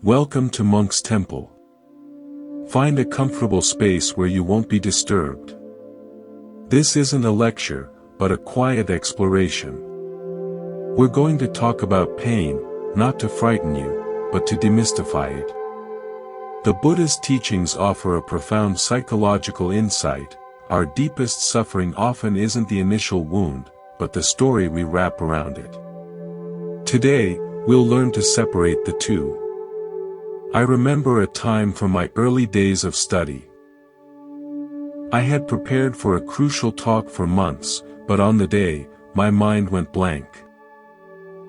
Welcome to Monk's Temple. Find a comfortable space where you won't be disturbed. This isn't a lecture, but a quiet exploration. We're going to talk about pain, not to frighten you, but to demystify it. The Buddhist teachings offer a profound psychological insight. Our deepest suffering often isn't the initial wound, but the story we wrap around it. Today, we'll learn to separate the two. I remember a time from my early days of study. I had prepared for a crucial talk for months, but on the day, my mind went blank.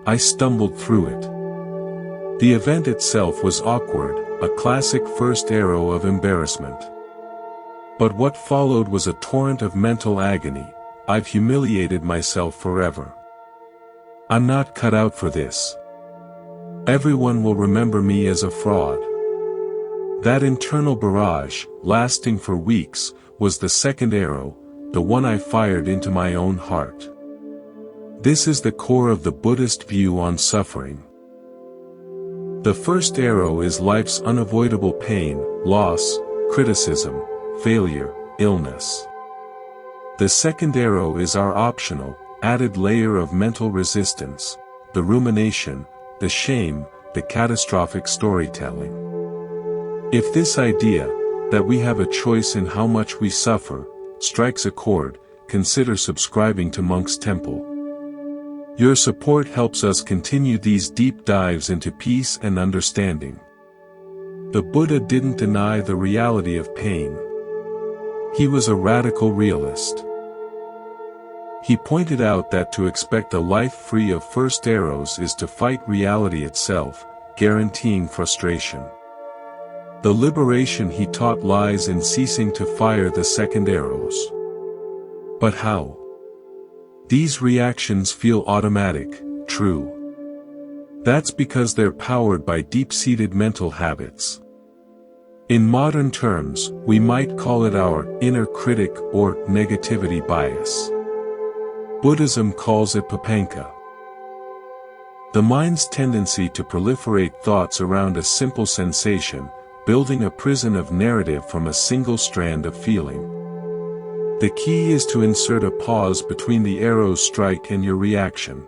I stumbled through it. The event itself was awkward, a classic first arrow of embarrassment. But what followed was a torrent of mental agony. I've humiliated myself forever. I'm not cut out for this. Everyone will remember me as a fraud. That internal barrage, lasting for weeks, was the second arrow, the one I fired into my own heart. This is the core of the Buddhist view on suffering. The first arrow is life's unavoidable pain, loss, criticism, failure, illness. The second arrow is our optional, added layer of mental resistance, the rumination, the shame, the catastrophic storytelling. If this idea, that we have a choice in how much we suffer, strikes a chord, consider subscribing to Monk's Temple. Your support helps us continue these deep dives into peace and understanding. The Buddha didn't deny the reality of pain. He was a radical realist. He pointed out that to expect a life free of first arrows is to fight reality itself, guaranteeing frustration. The liberation he taught lies in ceasing to fire the second arrows. But how? These reactions feel automatic, true. That's because they're powered by deep-seated mental habits. In modern terms, we might call it our inner critic or negativity bias. Buddhism calls it papanka. The mind's tendency to proliferate thoughts around a simple sensation, building a prison of narrative from a single strand of feeling. The key is to insert a pause between the arrow's strike and your reaction.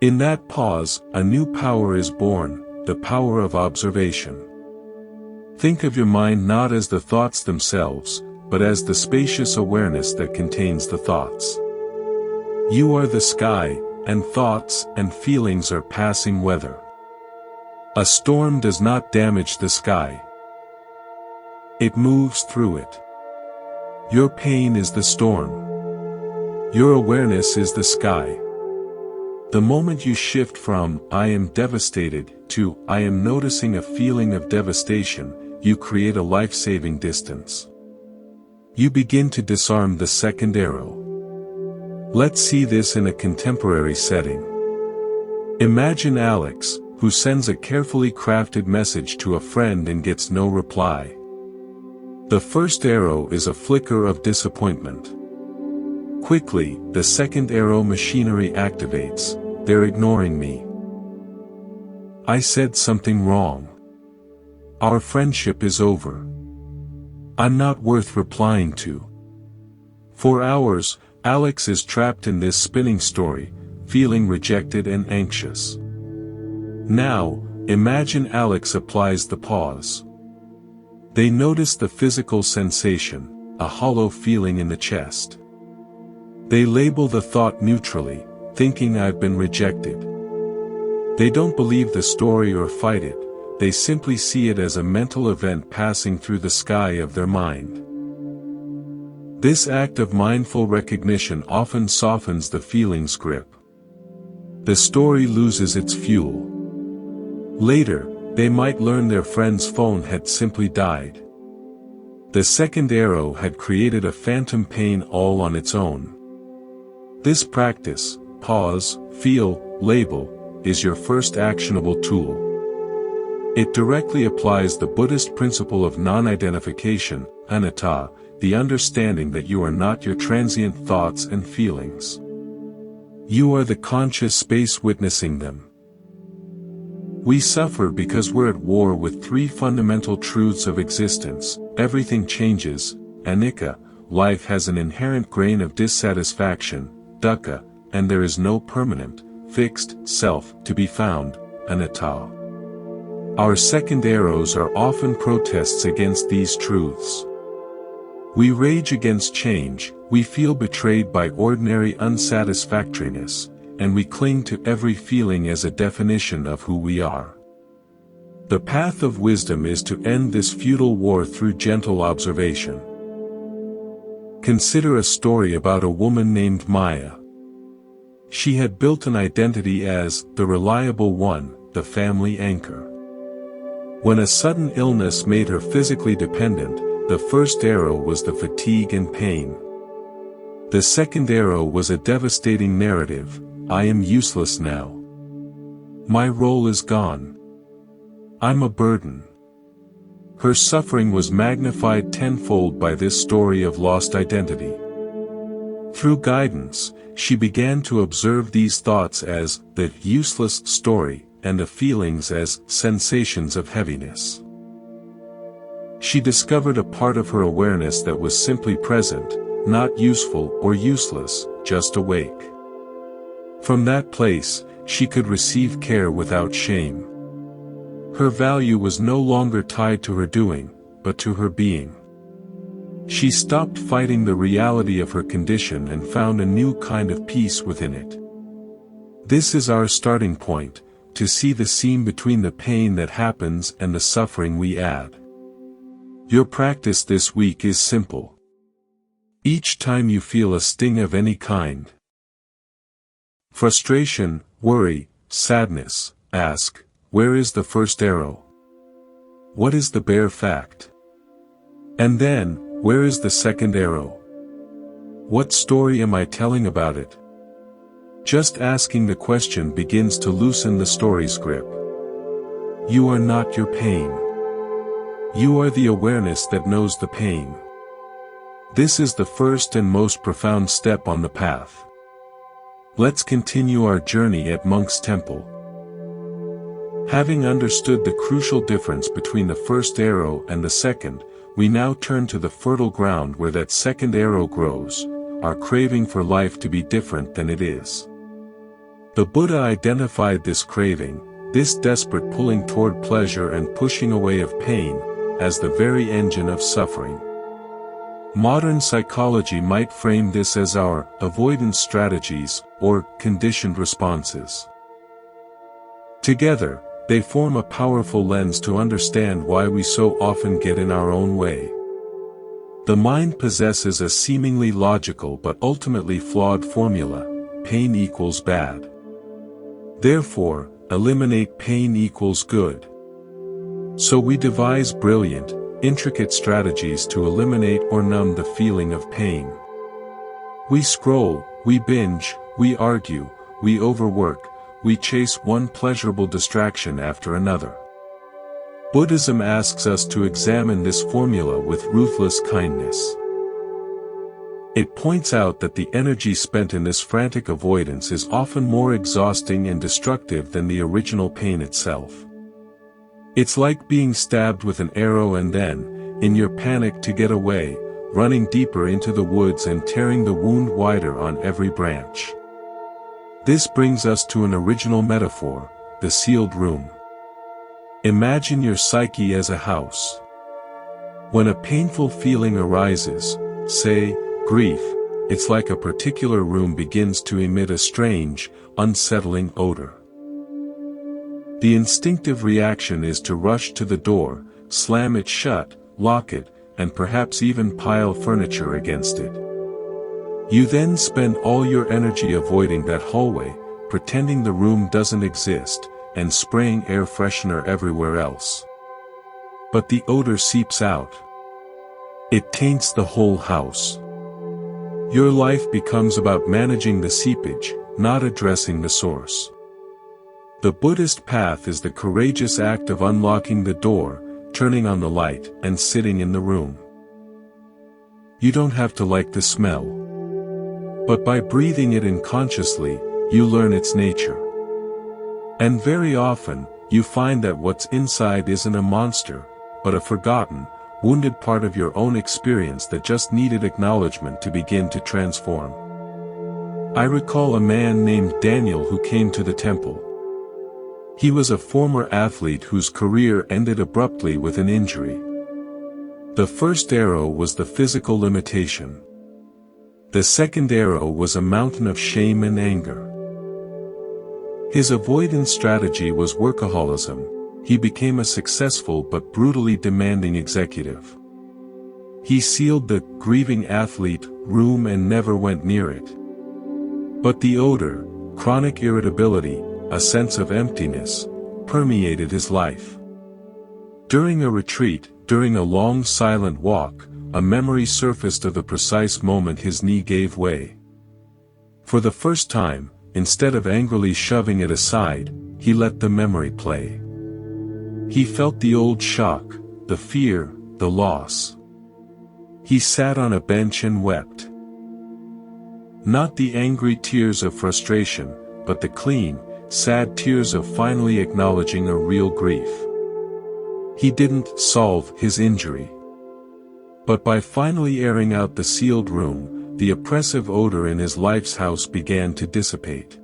In that pause, a new power is born, the power of observation. Think of your mind not as the thoughts themselves, but as the spacious awareness that contains the thoughts. You are the sky, and thoughts and feelings are passing weather. A storm does not damage the sky. It moves through it. Your pain is the storm. Your awareness is the sky. The moment you shift from, "I am devastated," to, "I am noticing a feeling of devastation," you create a life-saving distance. You begin to disarm the second arrow. Let's see this in a contemporary setting. Imagine Alex, who sends a carefully crafted message to a friend and gets no reply. The first arrow is a flicker of disappointment. Quickly, the second arrow machinery activates. They're ignoring me. I said something wrong. Our friendship is over. I'm not worth replying to. For hours, Alex is trapped in this spinning story, feeling rejected and anxious. Now, imagine Alex applies the pause. They notice the physical sensation, a hollow feeling in the chest. They label the thought neutrally, thinking I've been rejected. They don't believe the story or fight it, they simply see it as a mental event passing through the sky of their mind. This act of mindful recognition often softens the feeling's grip. The story loses its fuel. Later, they might learn their friend's phone had simply died. The second arrow had created a phantom pain all on its own. This practice, pause, feel, label, is your first actionable tool. It directly applies the Buddhist principle of non-identification, anatta, the understanding that you are not your transient thoughts and feelings. You are the conscious space witnessing them. We suffer because we're at war with three fundamental truths of existence: everything changes, anicca, life has an inherent grain of dissatisfaction, dukkha, and there is no permanent, fixed, self, to be found, anatta. Our second arrows are often protests against these truths. We rage against change, we feel betrayed by ordinary unsatisfactoriness, and we cling to every feeling as a definition of who we are. The path of wisdom is to end this futile war through gentle observation. Consider a story about a woman named Maya. She had built an identity as the reliable one, the family anchor. When a sudden illness made her physically dependent, the first arrow was the fatigue and pain. The second arrow was a devastating narrative: I am useless now. My role is gone. I'm a burden. Her suffering was magnified tenfold by this story of lost identity. Through guidance, she began to observe these thoughts as the useless story, and the feelings as sensations of heaviness. She discovered a part of her awareness that was simply present, not useful or useless, just awake. From that place, she could receive care without shame. Her value was no longer tied to her doing, but to her being. She stopped fighting the reality of her condition and found a new kind of peace within it. This is our starting point, to see the seam between the pain that happens and the suffering we add. Your practice this week is simple. Each time you feel a sting of any kind, frustration, worry, sadness, ask, where is the first arrow? What is the bare fact? And then, where is the second arrow? What story am I telling about it? Just asking the question begins to loosen the story's grip. You are not your pain. You are the awareness that knows the pain. This is the first and most profound step on the path. Let's continue our journey at Monk's Temple. Having understood the crucial difference between the first arrow and the second, we now turn to the fertile ground where that second arrow grows, our craving for life to be different than it is. The Buddha identified this craving, this desperate pulling toward pleasure and pushing away of pain, as the very engine of suffering. Modern psychology might frame this as our avoidance strategies, or conditioned responses. Together, they form a powerful lens to understand why we so often get in our own way. The mind possesses a seemingly logical but ultimately flawed formula: pain equals bad. Therefore, eliminate pain equals good. So we devise brilliant, intricate strategies to eliminate or numb the feeling of pain. We scroll, we binge, we argue, we overwork, we chase one pleasurable distraction after another. Buddhism asks us to examine this formula with ruthless kindness. It points out that the energy spent in this frantic avoidance is often more exhausting and destructive than the original pain itself. It's like being stabbed with an arrow and then, in your panic to get away, running deeper into the woods and tearing the wound wider on every branch. This brings us to an original metaphor: the sealed room. Imagine your psyche as a house. When a painful feeling arises, say, grief, it's like a particular room begins to emit a strange, unsettling odor. The instinctive reaction is to rush to the door, slam it shut, lock it, and perhaps even pile furniture against it. You then spend all your energy avoiding that hallway, pretending the room doesn't exist, and spraying air freshener everywhere else. But the odor seeps out. It taints the whole house. Your life becomes about managing the seepage, not addressing the source. The Buddhist path is the courageous act of unlocking the door, turning on the light, and sitting in the room. You don't have to like the smell. But by breathing it in consciously, you learn its nature. And very often, you find that what's inside isn't a monster, but a forgotten, wounded part of your own experience that just needed acknowledgement to begin to transform. I recall a man named Daniel who came to the temple. He was a former athlete whose career ended abruptly with an injury. The first arrow was the physical limitation. The second arrow was a mountain of shame and anger. His avoidance strategy was workaholism. He became a successful but brutally demanding executive. He sealed the grieving athlete room and never went near it. But the odor, chronic irritability, a sense of emptiness, permeated his life. During a retreat, during a long silent walk, a memory surfaced of the precise moment his knee gave way. For the first time, instead of angrily shoving it aside, he let the memory play. He felt the old shock, the fear, the loss. He sat on a bench and wept. Not the angry tears of frustration, but the clean, sad tears of finally acknowledging a real grief. He didn't solve his injury. But by finally airing out the sealed room, the oppressive odor in his life's house began to dissipate.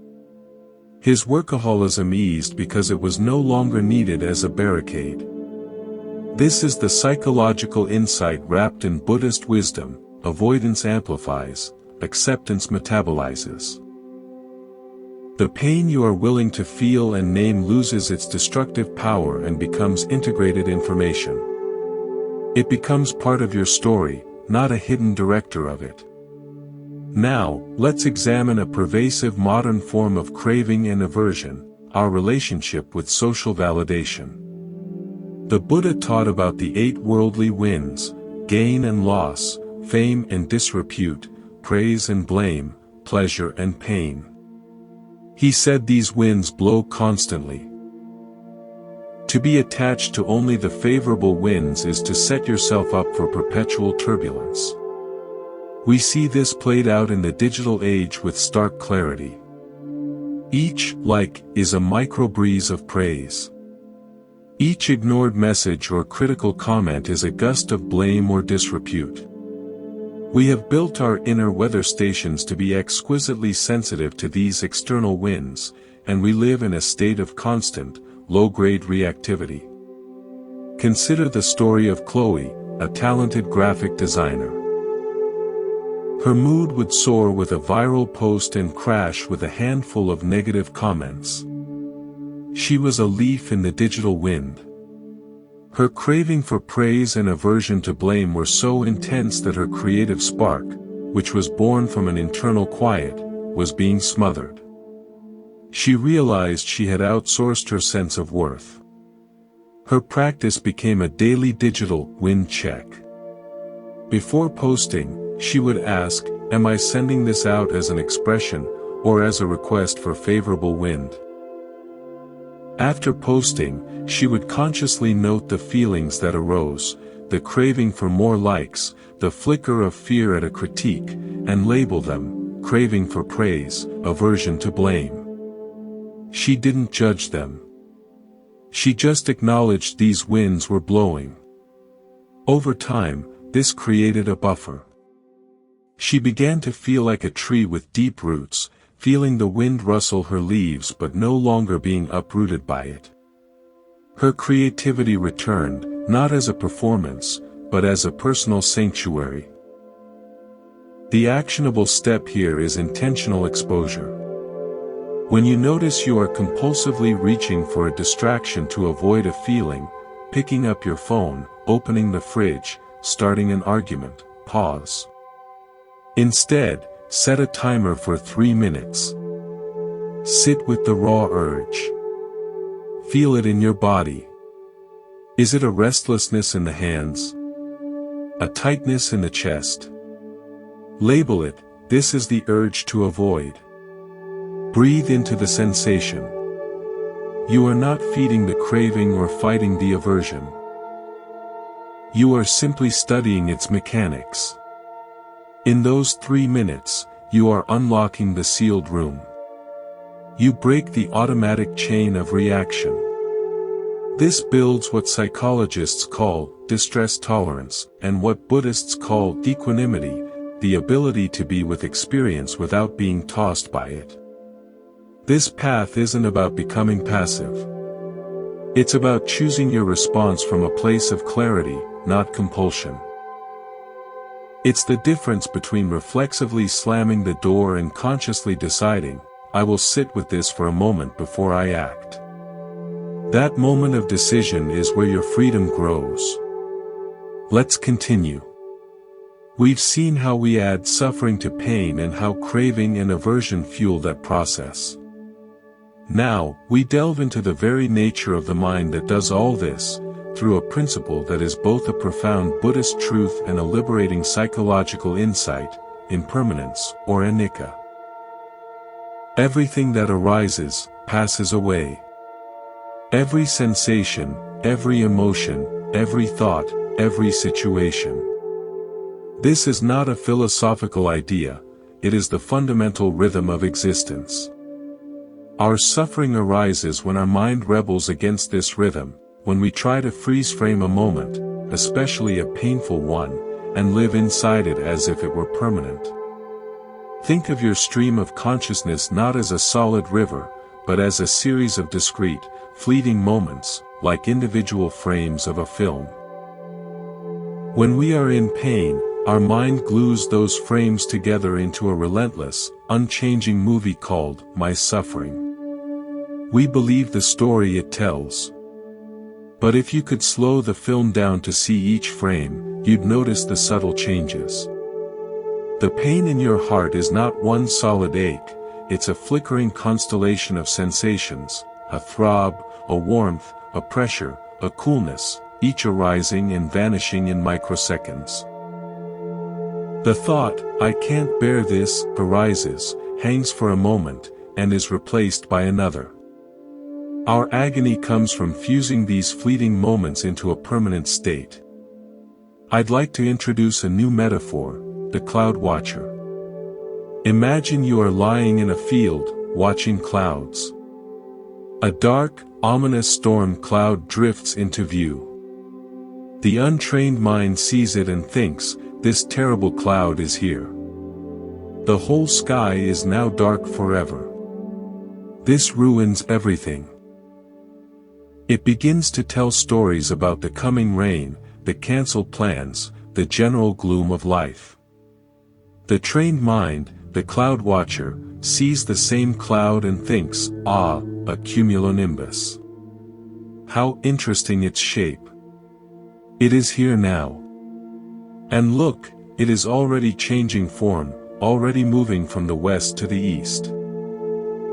His workaholism eased because it was no longer needed as a barricade. This is the psychological insight wrapped in Buddhist wisdom: avoidance amplifies, acceptance metabolizes. The pain you are willing to feel and name loses its destructive power and becomes integrated information. It becomes part of your story, not a hidden director of it. Now, let's examine a pervasive modern form of craving and aversion: our relationship with social validation. The Buddha taught about the 8 worldly winds: gain and loss, fame and disrepute, praise and blame, pleasure and pain. He said these winds blow constantly. To be attached to only the favorable winds is to set yourself up for perpetual turbulence. We see this played out in the digital age with stark clarity. Each like is a micro-breeze of praise. Each ignored message or critical comment is a gust of blame or disrepute. We have built our inner weather stations to be exquisitely sensitive to these external winds, and we live in a state of constant, low-grade reactivity. Consider the story of Chloe, a talented graphic designer. Her mood would soar with a viral post and crash with a handful of negative comments. She was a leaf in the digital wind. Her craving for praise and aversion to blame were so intense that her creative spark, which was born from an internal quiet, was being smothered. She realized she had outsourced her sense of worth. Her practice became a daily digital wind check. Before posting, she would ask, "Am I sending this out as an expression, or as a request for favorable wind?" After posting, she would consciously note the feelings that arose, the craving for more likes, the flicker of fear at a critique, and label them: craving for praise, aversion to blame. She didn't judge them. She just acknowledged these winds were blowing. Over time, this created a buffer. She began to feel like a tree with deep roots, feeling the wind rustle her leaves but no longer being uprooted by it. Her creativity returned, not as a performance, but as a personal sanctuary. The actionable step here is intentional exposure. When you notice you are compulsively reaching for a distraction to avoid a feeling, picking up your phone, opening the fridge, starting an argument, pause. Instead, set a timer for 3 minutes. Sit with the raw urge. Feel it in your body. Is it a restlessness in the hands? A tightness in the chest? Label it: this is the urge to avoid. Breathe into the sensation. You are not feeding the craving or fighting the aversion. You are simply studying its mechanics. In those 3 minutes, you are unlocking the sealed room. You break the automatic chain of reaction. This builds what psychologists call distress tolerance, and what Buddhists call equanimity, the ability to be with experience without being tossed by it. This path isn't about becoming passive. It's about choosing your response from a place of clarity, not compulsion. It's the difference between reflexively slamming the door and consciously deciding, I will sit with this for a moment before I act. That moment of decision is where your freedom grows. Let's continue. We've seen how we add suffering to pain and how craving and aversion fuel that process. Now, we delve into the very nature of the mind that does all this, through a principle that is both a profound Buddhist truth and a liberating psychological insight, impermanence, or anicca. Everything that arises, passes away. Every sensation, every emotion, every thought, every situation. This is not a philosophical idea, it is the fundamental rhythm of existence. Our suffering arises when our mind rebels against this rhythm, when we try to freeze-frame a moment, especially a painful one, and live inside it as if it were permanent. Think of your stream of consciousness not as a solid river, but as a series of discrete, fleeting moments, like individual frames of a film. When we are in pain, our mind glues those frames together into a relentless, unchanging movie called My Suffering. We believe the story it tells. But if you could slow the film down to see each frame, you'd notice the subtle changes. The pain in your heart is not one solid ache, it's a flickering constellation of sensations, a throb, a warmth, a pressure, a coolness, each arising and vanishing in microseconds. The thought, I can't bear this, arises, hangs for a moment, and is replaced by another. Our agony comes from fusing these fleeting moments into a permanent state. I'd like to introduce a new metaphor, the cloud watcher. Imagine you are lying in a field, watching clouds. A dark, ominous storm cloud drifts into view. The untrained mind sees it and thinks, this terrible cloud is here. The whole sky is now dark forever. This ruins everything. It begins to tell stories about the coming rain, the cancelled plans, the general gloom of life. The trained mind, the cloud watcher, sees the same cloud and thinks, ah, a cumulonimbus. How interesting its shape. It is here now. And look, it is already changing form, already moving from the west to the east.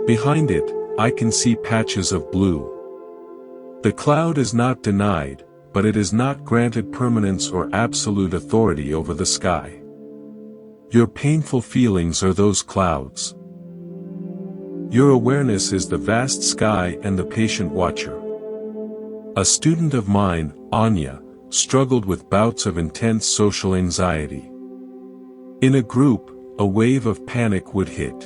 Behind it, I can see patches of blue. The cloud is not denied, but it is not granted permanence or absolute authority over the sky. Your painful feelings are those clouds. Your awareness is the vast sky and the patient watcher. A student of mine, Anya, struggled with bouts of intense social anxiety. In a group, a wave of panic would hit.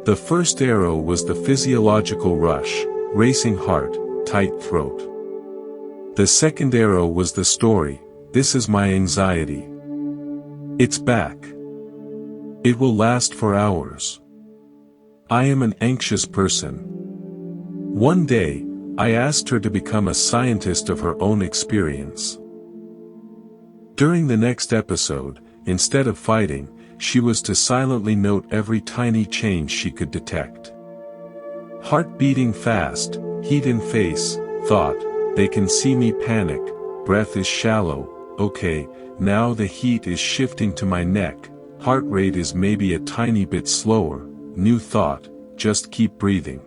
The first arrow was the physiological rush, racing heart, tight throat. The second arrow was the story, this is my anxiety. It's back. It will last for hours. I am an anxious person. One day, I asked her to become a scientist of her own experience. During the next episode, instead of fighting, she was to silently note every tiny change she could detect. Heart beating fast, heat in face, thought, they can see me panic, breath is shallow, okay, now the heat is shifting to my neck, heart rate is maybe a tiny bit slower, new thought, just keep breathing.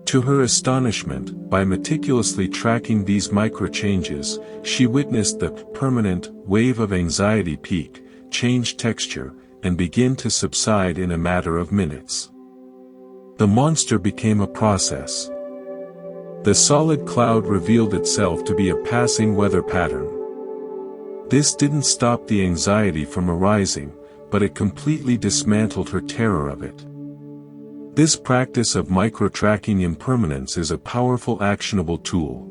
To her astonishment, by meticulously tracking these micro-changes, she witnessed the permanent wave of anxiety peak, change texture, and begin to subside in a matter of minutes. The monster became a process. The solid cloud revealed itself to be a passing weather pattern. This didn't stop the anxiety from arising, but it completely dismantled her terror of it. This practice of micro-tracking impermanence is a powerful actionable tool.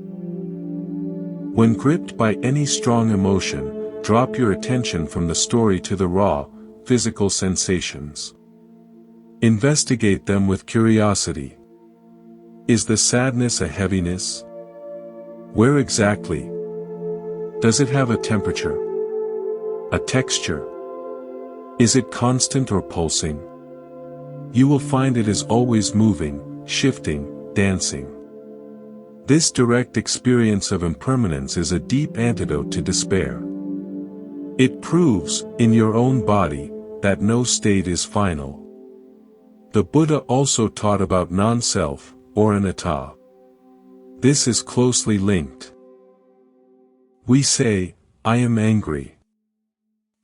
When gripped by any strong emotion, drop your attention from the story to the raw, physical sensations. Investigate them with curiosity. Is the sadness a heaviness? Where exactly? Does it have a temperature? A texture? Is it constant or pulsing? You will find it is always moving, shifting, dancing. This direct experience of impermanence is a deep antidote to despair. It proves, in your own body, that no state is final. The Buddha also taught about non-self, or anatta. This is closely linked. We say, I am angry.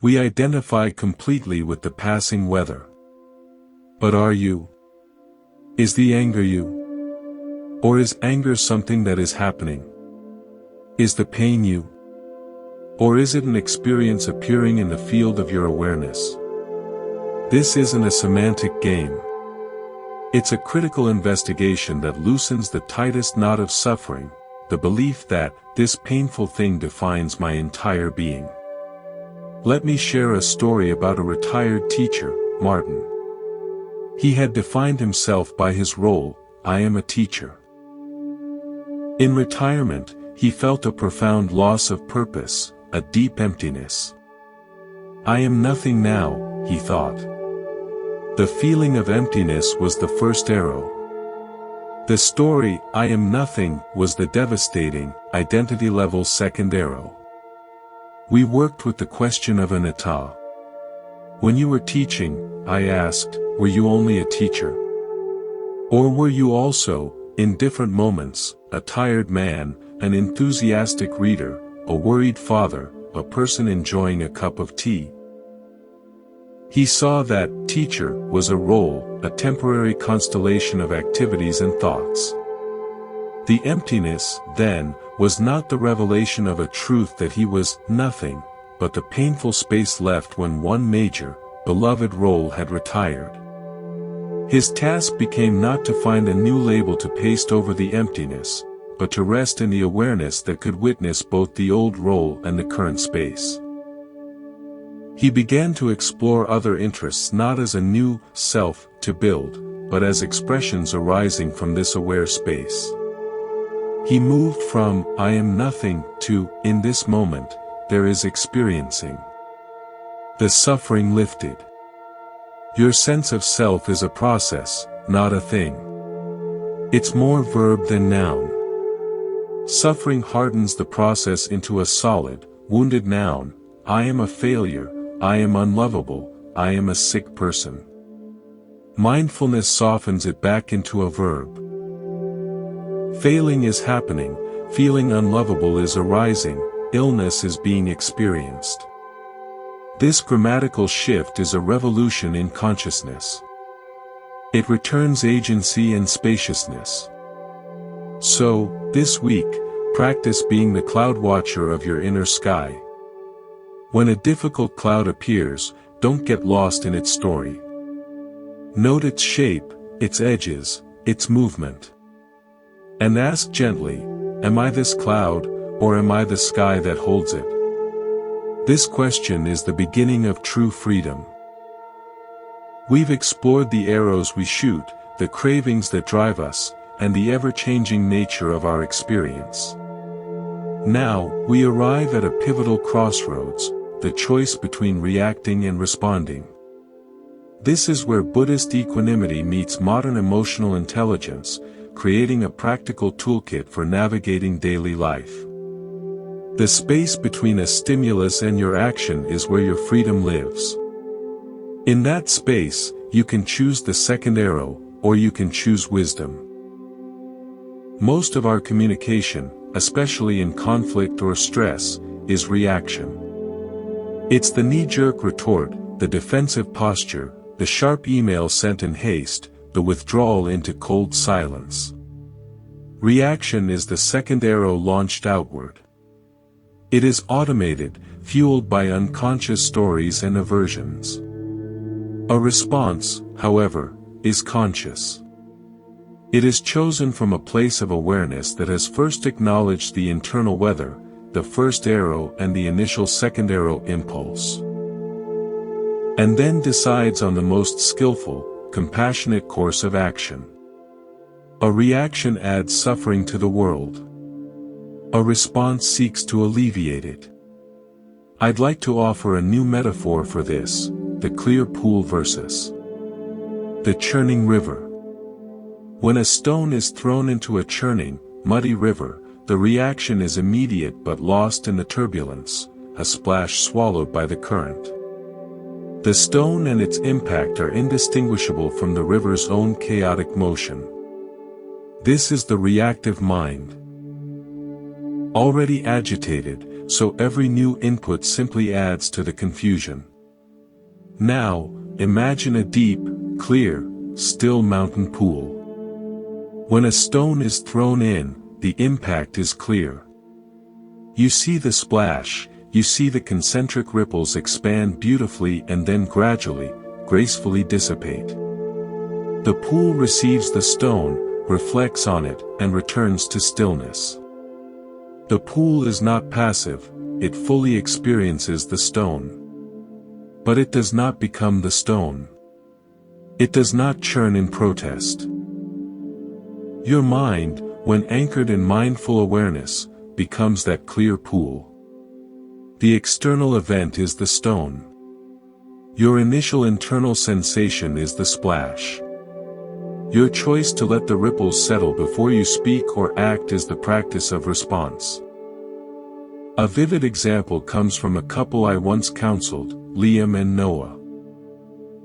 We identify completely with the passing weather. But are you? Is the anger you? Or is anger something that is happening? Is the pain you? Or is it an experience appearing in the field of your awareness? This isn't a semantic game. It's a critical investigation that loosens the tightest knot of suffering, the belief that this painful thing defines my entire being. Let me share a story about a retired teacher, Martin. He had defined himself by his role, I am a teacher. In retirement, he felt a profound loss of purpose, a deep emptiness. I am nothing now, he thought. The feeling of emptiness was the first arrow. The story, I am nothing, was the devastating, identity-level second arrow. We worked with the question of anatta. When you were teaching, I asked, were you only a teacher? Or were you also, in different moments, a tired man, an enthusiastic reader, a worried father, a person enjoying a cup of tea? He saw that teacher was a role, a temporary constellation of activities and thoughts. The emptiness, then, was not the revelation of a truth that he was nothing, but the painful space left when one major, beloved role had retired. His task became not to find a new label to paste over the emptiness, but to rest in the awareness that could witness both the old role and the current space. He began to explore other interests not as a new self to build, but as expressions arising from this aware space. He moved from, I am nothing, to, in this moment, there is experiencing. The suffering lifted. Your sense of self is a process, not a thing. It's more verb than noun. Suffering hardens the process into a solid, wounded noun, I am a failure, I am unlovable, I am a sick person. Mindfulness softens it back into a verb. Failing is happening, feeling unlovable is arising, illness is being experienced. This grammatical shift is a revolution in consciousness. It returns agency and spaciousness. So, this week, practice being the cloud watcher of your inner sky. When a difficult cloud appears, don't get lost in its story. Note its shape, its edges, its movement. And ask gently, am I this cloud, or am I the sky that holds it? This question is the beginning of true freedom. We've explored the arrows we shoot, the cravings that drive us, and the ever-changing nature of our experience. Now, we arrive at a pivotal crossroads, the choice between reacting and responding. This is where Buddhist equanimity meets modern emotional intelligence, creating a practical toolkit for navigating daily life. The space between a stimulus and your action is where your freedom lives. In that space, you can choose the second arrow, or you can choose wisdom. Most of our communication, especially in conflict or stress, is reaction. It's the knee-jerk retort, the defensive posture, the sharp email sent in haste, the withdrawal into cold silence. Reaction is the second arrow launched outward. It is automated, fueled by unconscious stories and aversions. A response, however, is conscious. It is chosen from a place of awareness that has first acknowledged the internal weather, the first arrow and the initial second arrow impulse. And then decides on the most skillful, compassionate course of action. A reaction adds suffering to the world. A response seeks to alleviate it. I'd like to offer a new metaphor for this, the clear pool versus the churning river. When a stone is thrown into a churning, muddy river, the reaction is immediate but lost in the turbulence, a splash swallowed by the current. The stone and its impact are indistinguishable from the river's own chaotic motion. This is the reactive mind. Already agitated, so every new input simply adds to the confusion. Now, imagine a deep, clear, still mountain pool. When a stone is thrown in, the impact is clear. You see the splash, you see the concentric ripples expand beautifully and then gradually, gracefully dissipate. The pool receives the stone, reflects on it, and returns to stillness. The pool is not passive, it fully experiences the stone. But it does not become the stone. It does not churn in protest. Your mind, when anchored in mindful awareness, becomes that clear pool. The external event is the stone. Your initial internal sensation is the splash. Your choice to let the ripples settle before you speak or act is the practice of response. A vivid example comes from a couple I once counseled, Liam and Noah.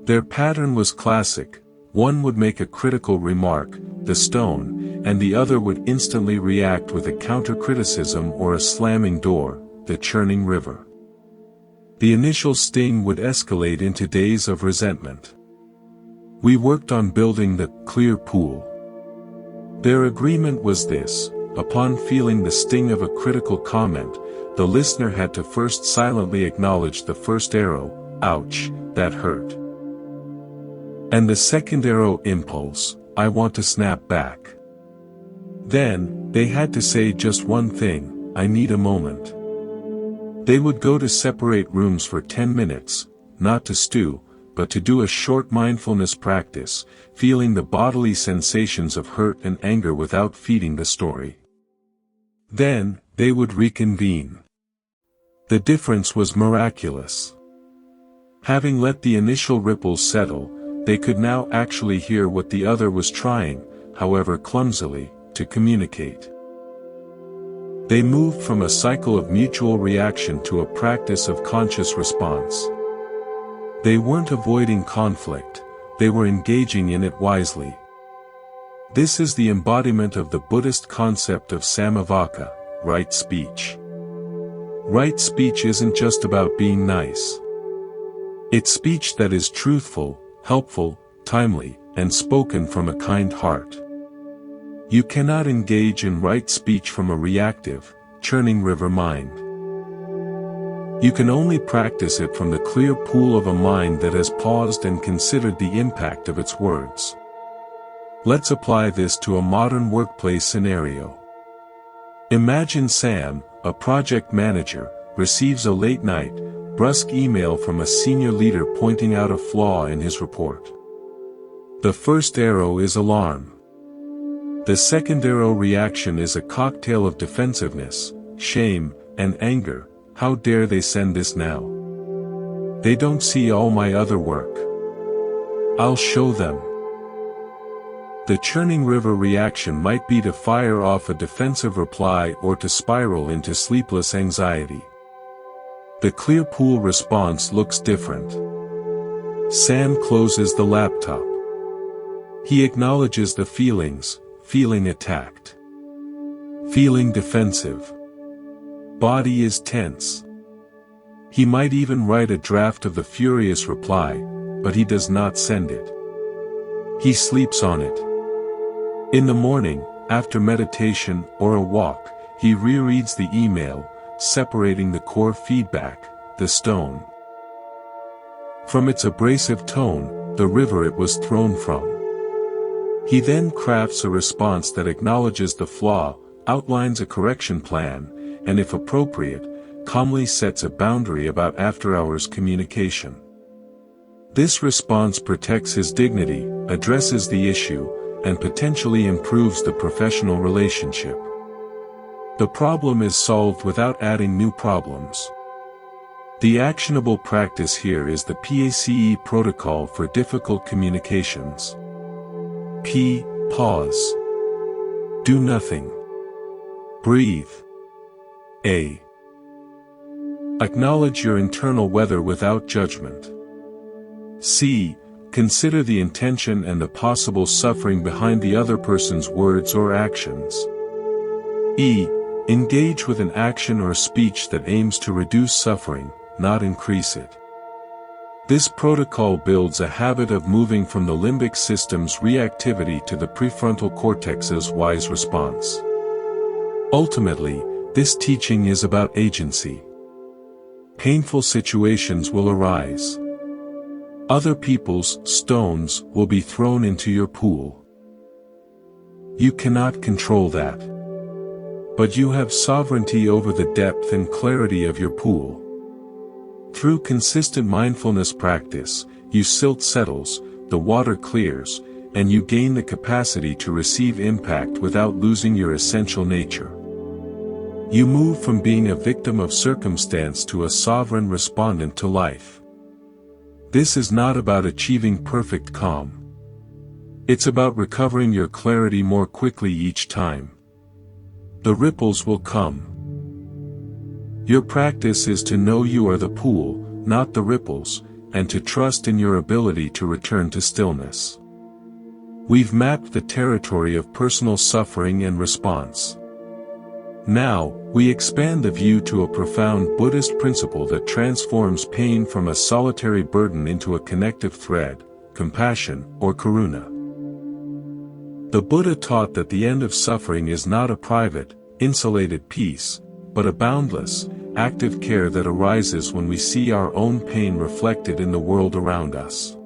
Their pattern was classic: one would make a critical remark, the stone, and the other would instantly react with a counter-criticism or a slamming door, the churning river. The initial sting would escalate into days of resentment. We worked on building the clear pool. Their agreement was this: upon feeling the sting of a critical comment, the listener had to first silently acknowledge the first arrow, ouch, that hurt. And the second arrow impulse, I want to snap back. Then, they had to say just one thing, I need a moment. They would go to separate rooms for 10 minutes, not to stew, but to do a short mindfulness practice, feeling the bodily sensations of hurt and anger without feeding the story. Then, they would reconvene. The difference was miraculous. Having let the initial ripples settle, they could now actually hear what the other was trying, however clumsily, to communicate. They moved from a cycle of mutual reaction to a practice of conscious response. They weren't avoiding conflict, they were engaging in it wisely. This is the embodiment of the Buddhist concept of samavaka, right speech. Right speech isn't just about being nice. It's speech that is truthful, helpful, timely, and spoken from a kind heart. You cannot engage in right speech from a reactive, churning river mind. You can only practice it from the clear pool of a mind that has paused and considered the impact of its words. Let's apply this to a modern workplace scenario. Imagine Sam, a project manager, receives a late-night, brusque email from a senior leader pointing out a flaw in his report. The first arrow is alarm. The second arrow reaction is a cocktail of defensiveness, shame, and anger. How dare they send this now? They don't see all my other work. I'll show them. The churning river reaction might be to fire off a defensive reply or to spiral into sleepless anxiety. The clear pool response looks different. Sam closes the laptop. He acknowledges the feelings, feeling attacked. Feeling defensive. Body is tense. He might even write a draft of the furious reply, but he does not send it. He sleeps on it. In the morning, after meditation or a walk, he rereads the email, separating the core feedback, the stone, from its abrasive tone, the river it was thrown from. He then crafts a response that acknowledges the flaw, outlines a correction plan, and if appropriate, calmly sets a boundary about after-hours communication. This response protects his dignity, addresses the issue, and potentially improves the professional relationship. The problem is solved without adding new problems. The actionable practice here is the PACE protocol for difficult communications. P. Pause. Do nothing. Breathe. A. Acknowledge your internal weather without judgment. C. Consider the intention and the possible suffering behind the other person's words or actions. E. Engage with an action or speech that aims to reduce suffering, not increase it. This protocol builds a habit of moving from the limbic system's reactivity to the prefrontal cortex's wise response. Ultimately, this teaching is about agency. Painful situations will arise. Other people's stones will be thrown into your pool. You cannot control that. But you have sovereignty over the depth and clarity of your pool. Through consistent mindfulness practice, your silt settles, the water clears, and you gain the capacity to receive impact without losing your essential nature. You move from being a victim of circumstance to a sovereign respondent to life. This is not about achieving perfect calm. It's about recovering your clarity more quickly each time. The ripples will come. Your practice is to know you are the pool, not the ripples, and to trust in your ability to return to stillness. We've mapped the territory of personal suffering and response. Now, we expand the view to a profound Buddhist principle that transforms pain from a solitary burden into a connective thread, compassion, or karuna. The Buddha taught that the end of suffering is not a private, insulated peace, but a boundless, active care that arises when we see our own pain reflected in the world around us.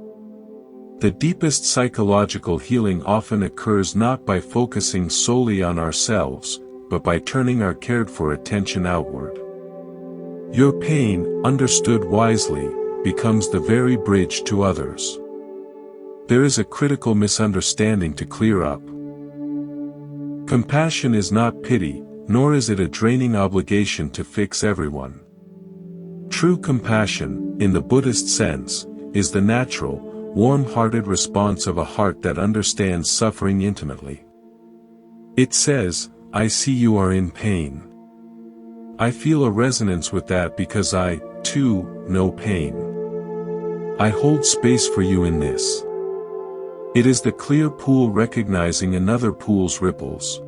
The deepest psychological healing often occurs not by focusing solely on ourselves, but by turning our cared-for attention outward. Your pain, understood wisely, becomes the very bridge to others. There is a critical misunderstanding to clear up. Compassion is not pity, nor is it a draining obligation to fix everyone. True compassion, in the Buddhist sense, is the natural, warm-hearted response of a heart that understands suffering intimately. It says, "I see you are in pain. I feel a resonance with that because I, too, know pain. I hold space for you in this." It is the clear pool recognizing another pool's ripples.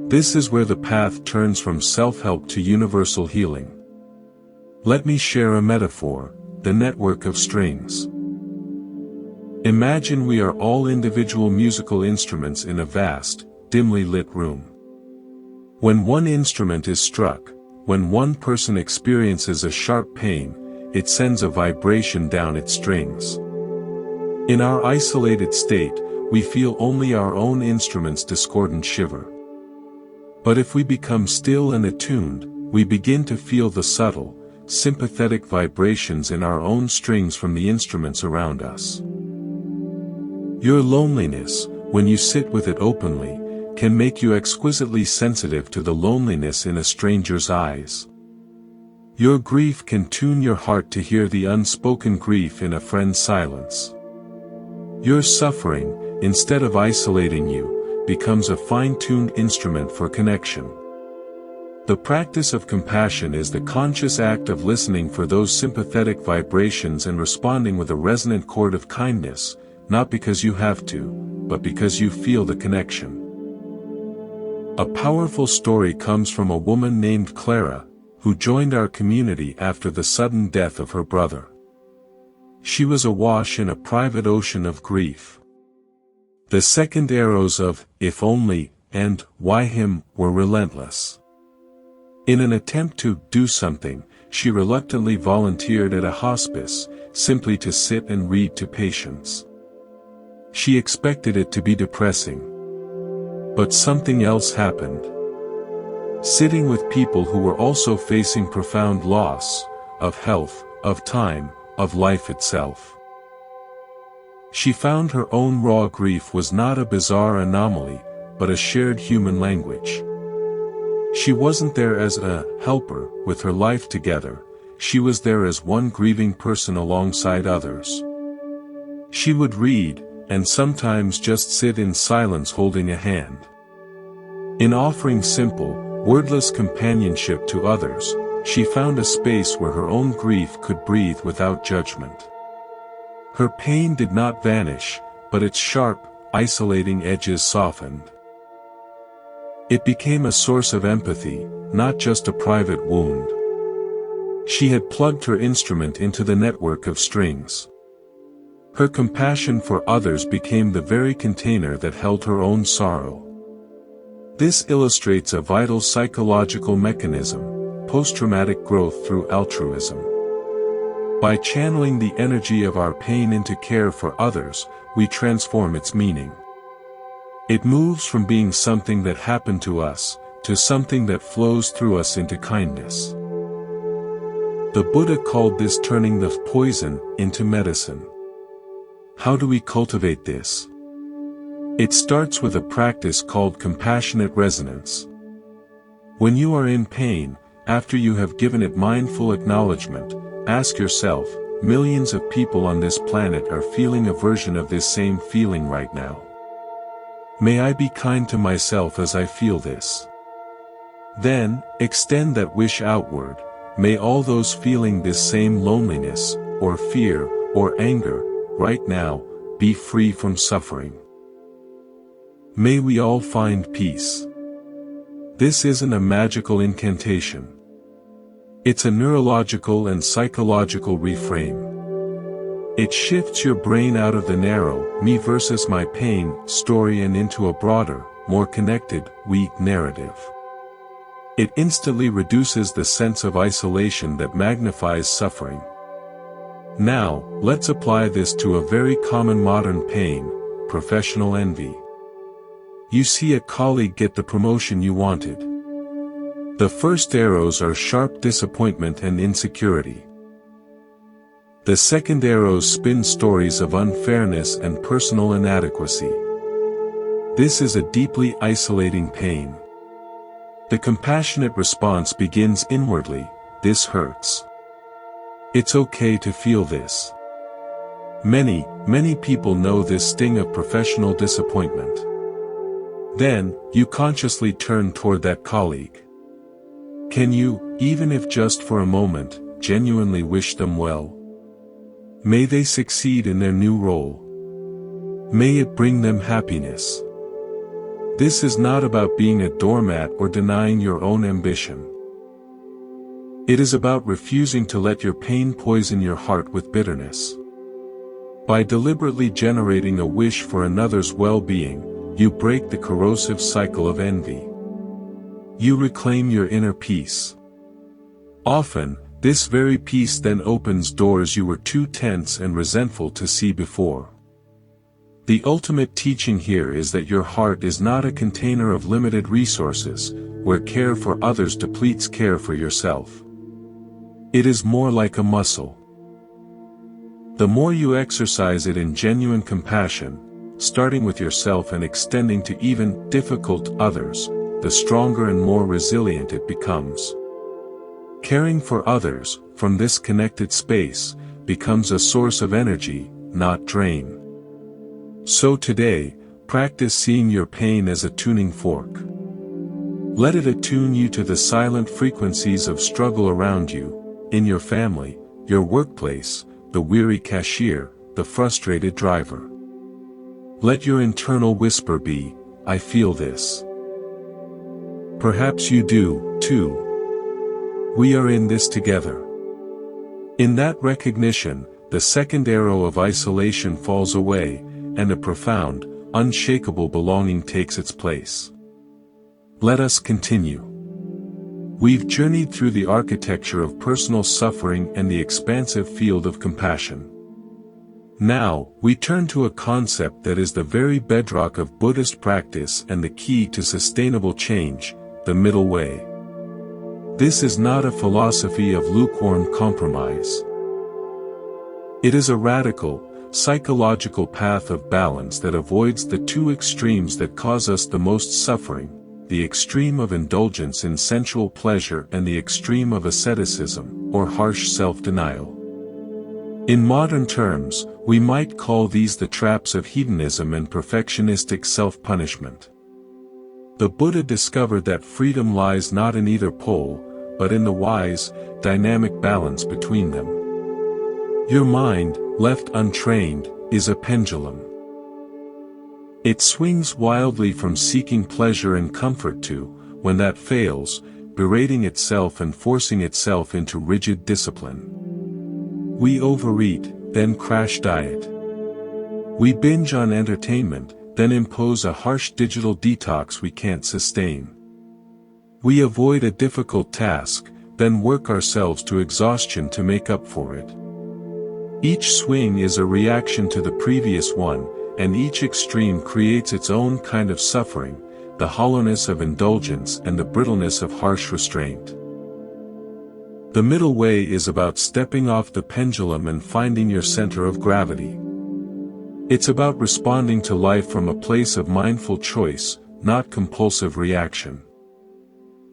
This is where the path turns from self-help to universal healing. Let me share a metaphor, the network of strings. Imagine we are all individual musical instruments in a vast, dimly lit room. When one instrument is struck, when one person experiences a sharp pain, it sends a vibration down its strings. In our isolated state, we feel only our own instrument's discordant shiver. But if we become still and attuned, we begin to feel the subtle, sympathetic vibrations in our own strings from the instruments around us. Your loneliness, when you sit with it openly, can make you exquisitely sensitive to the loneliness in a stranger's eyes. Your grief can tune your heart to hear the unspoken grief in a friend's silence. Your suffering, instead of isolating you, becomes a fine-tuned instrument for connection. The practice of compassion is the conscious act of listening for those sympathetic vibrations and responding with a resonant chord of kindness, not because you have to, but because you feel the connection. A powerful story comes from a woman named Clara, who joined our community after the sudden death of her brother. She was awash in a private ocean of grief. The second arrows of, "if only," and, "why him," were relentless. In an attempt to do something, she reluctantly volunteered at a hospice, simply to sit and read to patients. She expected it to be depressing. But something else happened. Sitting with people who were also facing profound loss, of health, of time, of life itself. She found her own raw grief was not a bizarre anomaly, but a shared human language. She wasn't there as a helper with her life together, she was there as one grieving person alongside others. She would read, and sometimes just sit in silence holding a hand. In offering simple, wordless companionship to others, she found a space where her own grief could breathe without judgment. Her pain did not vanish, but its sharp, isolating edges softened. It became a source of empathy, not just a private wound. She had plugged her instrument into the network of strings. Her compassion for others became the very container that held her own sorrow. This illustrates a vital psychological mechanism, post-traumatic growth through altruism. By channeling the energy of our pain into care for others, we transform its meaning. It moves from being something that happened to us, to something that flows through us into kindness. The Buddha called this turning the poison into medicine. How do we cultivate this? It starts with a practice called compassionate resonance. When you are in pain, after you have given it mindful acknowledgement, ask yourself, millions of people on this planet are feeling a version of this same feeling right now. May I be kind to myself as I feel this? Then, extend that wish outward, may all those feeling this same loneliness, or fear, or anger, right now, be free from suffering. May we all find peace. This isn't a magical incantation. It's a neurological and psychological reframe. It shifts your brain out of the narrow, me versus my pain, story and into a broader, more connected, we narrative. It instantly reduces the sense of isolation that magnifies suffering. Now, let's apply this to a very common modern pain, professional envy. You see a colleague get the promotion you wanted. The first arrows are sharp disappointment and insecurity. The second arrows spin stories of unfairness and personal inadequacy. This is a deeply isolating pain. The compassionate response begins inwardly, this hurts. It's okay to feel this. Many people know this sting of professional disappointment. Then, you consciously turn toward that colleague. Can you, even if just for a moment, genuinely wish them well? May they succeed in their new role. May it bring them happiness. This is not about being a doormat or denying your own ambition. It is about refusing to let your pain poison your heart with bitterness. By deliberately generating a wish for another's well-being, you break the corrosive cycle of envy. You reclaim your inner peace. Often, this very peace then opens doors you were too tense and resentful to see before. The ultimate teaching here is that your heart is not a container of limited resources, where care for others depletes care for yourself. It is more like a muscle. The more you exercise it in genuine compassion, starting with yourself and extending to even difficult others, the stronger and more resilient it becomes. Caring for others, from this connected space, becomes a source of energy, not drain. So today, practice seeing your pain as a tuning fork. Let it attune you to the silent frequencies of struggle around you, in your family, your workplace, the weary cashier, the frustrated driver. Let your internal whisper be, I feel this. Perhaps you do, too. We are in this together. In that recognition, the second arrow of isolation falls away, and a profound, unshakable belonging takes its place. Let us continue. We've journeyed through the architecture of personal suffering and the expansive field of compassion. Now, we turn to a concept that is the very bedrock of Buddhist practice and the key to sustainable change, the middle way. This is not a philosophy of lukewarm compromise. It is a radical, psychological path of balance that avoids the two extremes that cause us the most suffering, the extreme of indulgence in sensual pleasure and the extreme of asceticism, or harsh self-denial. In modern terms, we might call these the traps of hedonism and perfectionistic self-punishment. The Buddha discovered that freedom lies not in either pole, but in the wise, dynamic balance between them. Your mind, left untrained, is a pendulum. It swings wildly from seeking pleasure and comfort to, when that fails, berating itself and forcing itself into rigid discipline. We overeat, then crash diet. We binge on entertainment, then impose a harsh digital detox we can't sustain. We avoid a difficult task, then work ourselves to exhaustion to make up for it. Each swing is a reaction to the previous one, and each extreme creates its own kind of suffering, the hollowness of indulgence and the brittleness of harsh restraint. The middle way is about stepping off the pendulum and finding your center of gravity. It's about responding to life from a place of mindful choice, not compulsive reaction.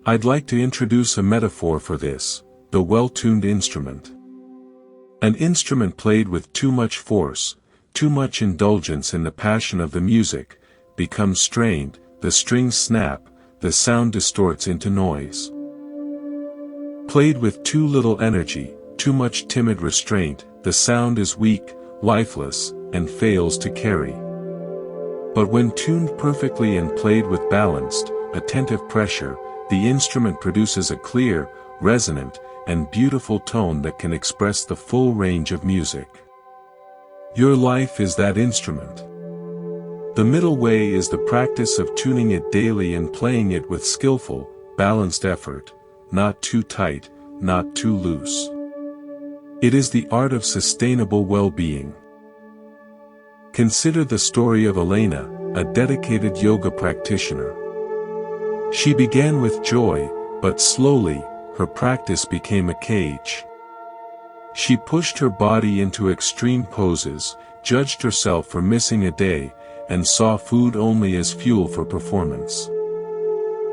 I'd like to introduce a metaphor for this: the well-tuned instrument. An instrument played with too much force, too much indulgence in the passion of the music, becomes strained, the strings snap, the sound distorts into noise. Played with too little energy, too much timid restraint, the sound is weak, lifeless, and fails to carry. But when tuned perfectly and played with balanced, attentive pressure, the instrument produces a clear, resonant, and beautiful tone that can express the full range of music. Your life is that instrument. The middle way is the practice of tuning it daily and playing it with skillful, balanced effort, not too tight, not too loose. It is the art of sustainable well-being. Consider the story of Elena, a dedicated yoga practitioner. She began with joy, but slowly, her practice became a cage. She pushed her body into extreme poses, judged herself for missing a day, and saw food only as fuel for performance.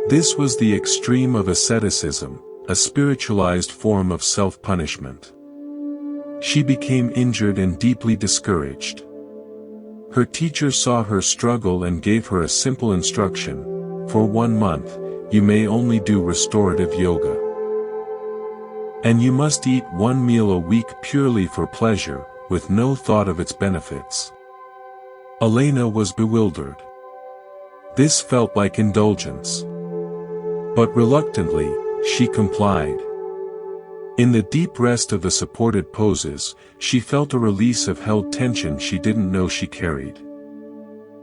This was the extreme of asceticism, a spiritualized form of self-punishment. She became injured and deeply discouraged. Her teacher saw her struggle and gave her a simple instruction: for 1 month, you may only do restorative yoga. And you must eat 1 meal a week purely for pleasure, with no thought of its benefits. Elena was bewildered. This felt like indulgence. But reluctantly, she complied. In the deep rest of the supported poses, she felt a release of held tension she didn't know she carried.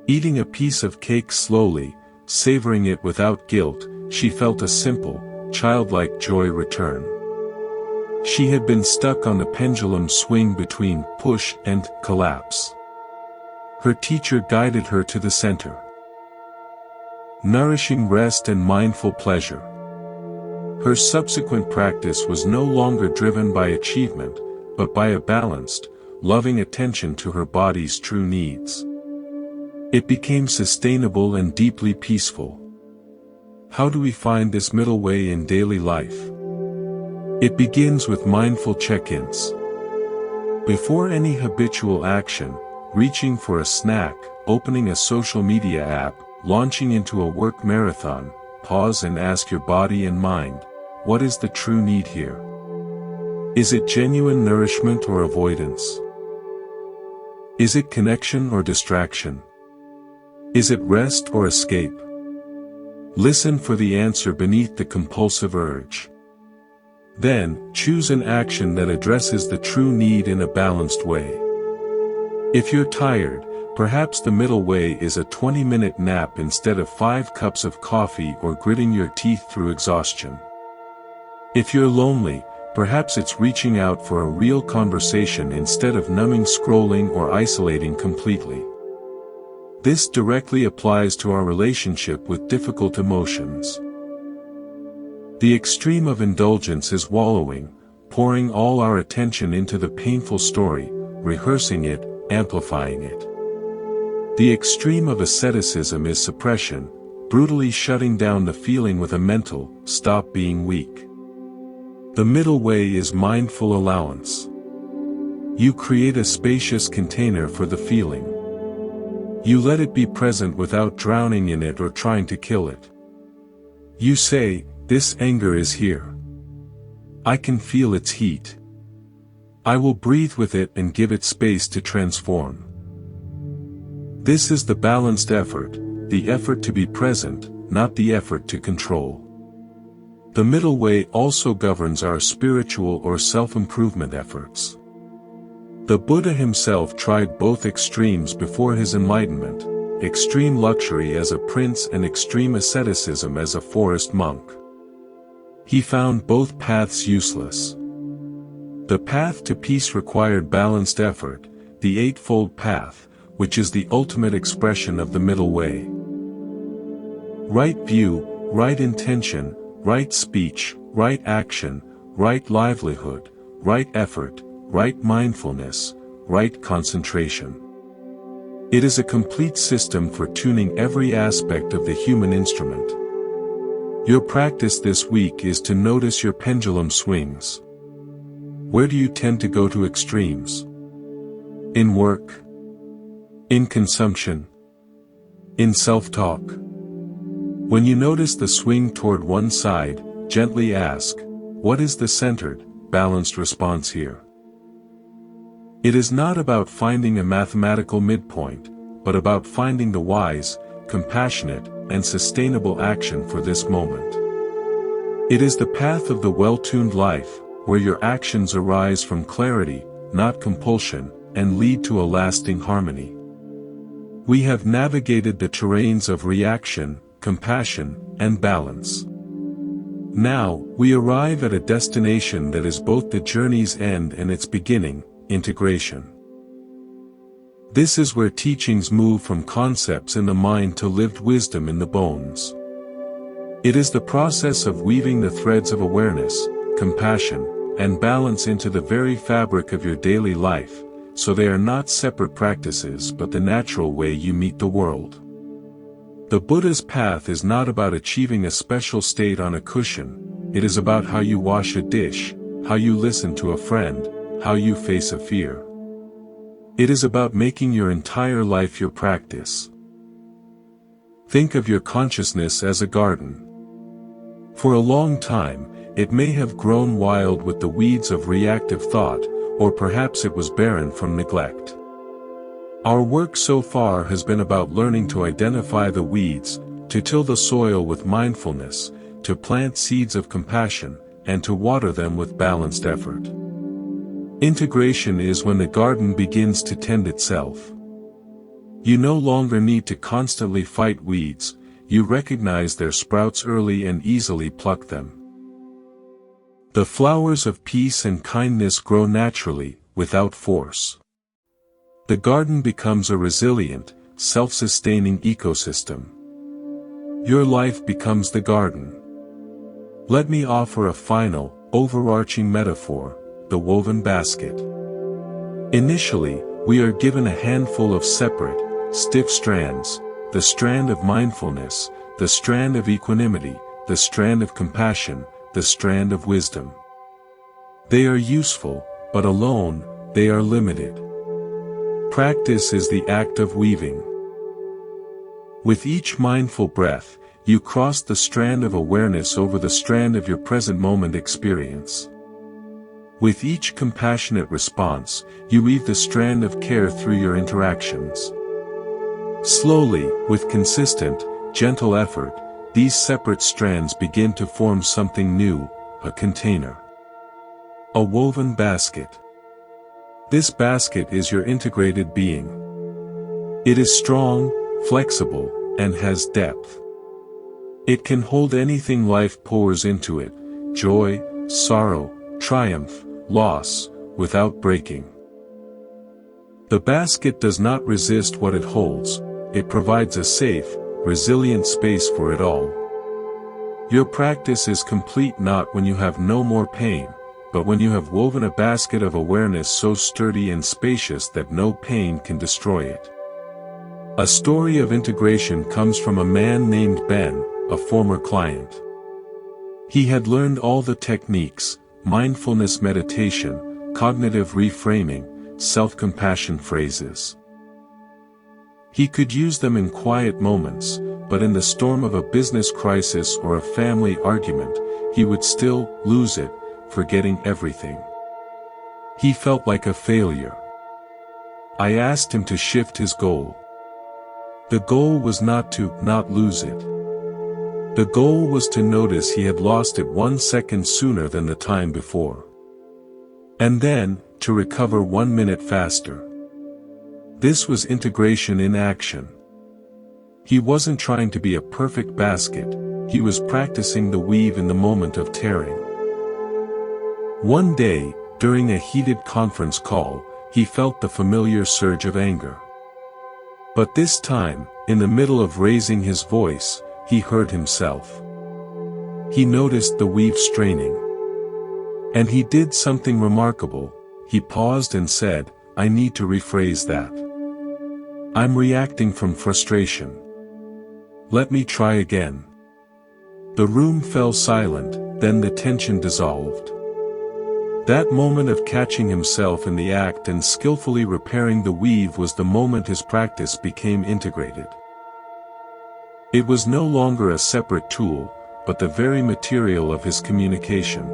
Eating a piece of cake slowly, savoring it without guilt, she felt a simple, childlike joy return. She had been stuck on the pendulum swing between push and collapse. Her teacher guided her to the center. Nourishing rest and mindful pleasure. Her subsequent practice was no longer driven by achievement, but by a balanced, loving attention to her body's true needs. It became sustainable and deeply peaceful. How do we find this middle way in daily life? It begins with mindful check-ins. Before any habitual action, reaching for a snack, opening a social media app, launching into a work marathon, pause and ask your body and mind, what is the true need here? Is it genuine nourishment or avoidance? Is it connection or distraction? Is it rest or escape? Listen for the answer beneath the compulsive urge. Then, choose an action that addresses the true need in a balanced way. If you're tired, perhaps the middle way is a 20-minute nap instead of 5 cups of coffee or gritting your teeth through exhaustion. If you're lonely, Perhaps it's reaching out for a real conversation instead of numbing, scrolling, or isolating completely. This directly applies to our relationship with difficult emotions. The extreme of indulgence is wallowing, pouring all our attention into the painful story, rehearsing it, amplifying it. The extreme of asceticism is suppression, brutally shutting down the feeling with a mental, "Stop being weak." The middle way is mindful allowance. You create a spacious container for the feeling. You let it be present without drowning in it or trying to kill it. You say, "This anger is here. I can feel its heat. I will breathe with it and give it space to transform." This is the balanced effort, the effort to be present, not the effort to control. The middle way also governs our spiritual or self-improvement efforts. The Buddha himself tried both extremes before his enlightenment, extreme luxury as a prince and extreme asceticism as a forest monk. He found both paths useless. The path to peace required balanced effort, the Eightfold Path, which is the ultimate expression of the middle way. Right view, right intention, right speech, right action, right livelihood, right effort, right mindfulness, right concentration. It is a complete system for tuning every aspect of the human instrument. Your practice this week is to notice your pendulum swings. Where do you tend to go to extremes? In work? In consumption? In self-talk? When you notice the swing toward one side, gently ask, what is the centered, balanced response here? It is not about finding a mathematical midpoint, but about finding the wise, compassionate, and sustainable action for this moment. It is the path of the well-tuned life, where your actions arise from clarity, not compulsion, and lead to a lasting harmony. We have navigated the terrains of reaction, compassion, and balance. Now, we arrive at a destination that is both the journey's end and its beginning, integration. This is where teachings move from concepts in the mind to lived wisdom in the bones. It is the process of weaving the threads of awareness, compassion, and balance into the very fabric of your daily life, so they are not separate practices but the natural way you meet the world. The Buddha's path is not about achieving a special state on a cushion, it is about how you wash a dish, how you listen to a friend, how you face a fear. It is about making your entire life your practice. Think of your consciousness as a garden. For a long time, it may have grown wild with the weeds of reactive thought, or perhaps it was barren from neglect. Our work so far has been about learning to identify the weeds, to till the soil with mindfulness, to plant seeds of compassion, and to water them with balanced effort. Integration is when the garden begins to tend itself. You no longer need to constantly fight weeds, you recognize their sprouts early and easily pluck them. The flowers of peace and kindness grow naturally, without force. The garden becomes a resilient, self-sustaining ecosystem. Your life becomes the garden. Let me offer a final, overarching metaphor, the woven basket. Initially, we are given a handful of separate, stiff strands, the strand of mindfulness, the strand of equanimity, the strand of compassion, the strand of wisdom. They are useful, but alone, they are limited. Practice is the act of weaving. With each mindful breath, you cross the strand of awareness over the strand of your present moment experience. With each compassionate response, you weave the strand of care through your interactions. Slowly, with consistent, gentle effort, these separate strands begin to form something new, a container. A woven basket. This basket is your integrated being. It is strong, flexible, and has depth. It can hold anything life pours into it, joy, sorrow, triumph, loss, without breaking. The basket does not resist what it holds, it provides a safe, resilient space for it all. Your practice is complete not when you have no more pain, but when you have woven a basket of awareness so sturdy and spacious that no pain can destroy it. A story of integration comes from a man named Ben, a former client. He had learned all the techniques, mindfulness meditation, cognitive reframing, self-compassion phrases. He could use them in quiet moments, but in the storm of a business crisis or a family argument, he would still lose it, forgetting everything. He felt like a failure. I asked him to shift his goal. The goal was not to not lose it. The goal was to notice he had lost it 1 second sooner than the time before. And then, to recover 1 minute faster. This was integration in action. He wasn't trying to be a perfect basket, he was practicing the weave in the moment of tearing. One day, during a heated conference call, he felt the familiar surge of anger. But this time, in the middle of raising his voice, he heard himself. He noticed the weave straining. And he did something remarkable. He paused and said, I need to rephrase that. I'm reacting from frustration. Let me try again. The room fell silent, then the tension dissolved. That moment of catching himself in the act and skillfully repairing the weave was the moment his practice became integrated. It was no longer a separate tool, but the very material of his communication.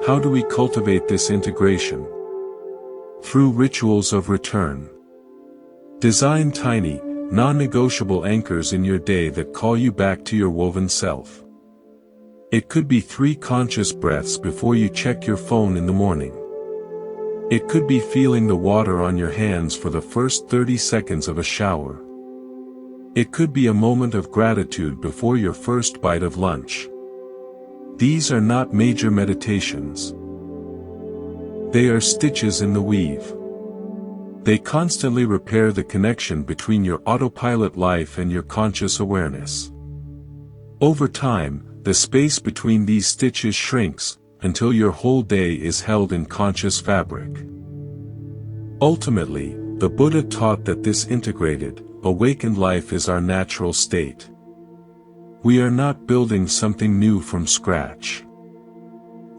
How do we cultivate this integration? Through rituals of return. Design tiny, non-negotiable anchors in your day that call you back to your woven self. It could be 3 conscious breaths before you check your phone in the morning. It could be feeling the water on your hands for the first 30 seconds of a shower. It could be a moment of gratitude before your first bite of lunch. These are not major meditations. They are stitches in the weave. They constantly repair the connection between your autopilot life and your conscious awareness. Over time, the space between these stitches shrinks, until your whole day is held in conscious fabric. Ultimately, the Buddha taught that this integrated, awakened life is our natural state. We are not building something new from scratch.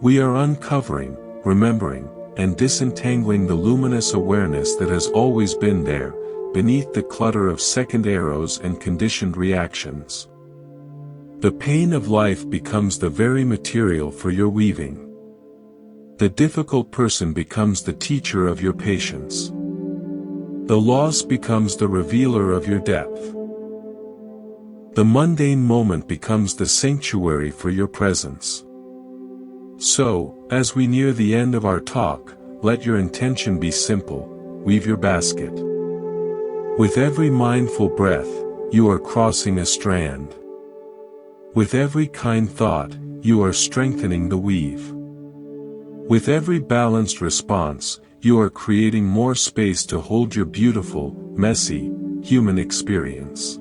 We are uncovering, remembering, and disentangling the luminous awareness that has always been there, beneath the clutter of second arrows and conditioned reactions. The pain of life becomes the very material for your weaving. The difficult person becomes the teacher of your patience. The loss becomes the revealer of your depth. The mundane moment becomes the sanctuary for your presence. So, as we near the end of our talk, let your intention be simple: weave your basket. With every mindful breath, you are crossing a strand. With every kind thought, you are strengthening the weave. With every balanced response, you are creating more space to hold your beautiful, messy, human experience.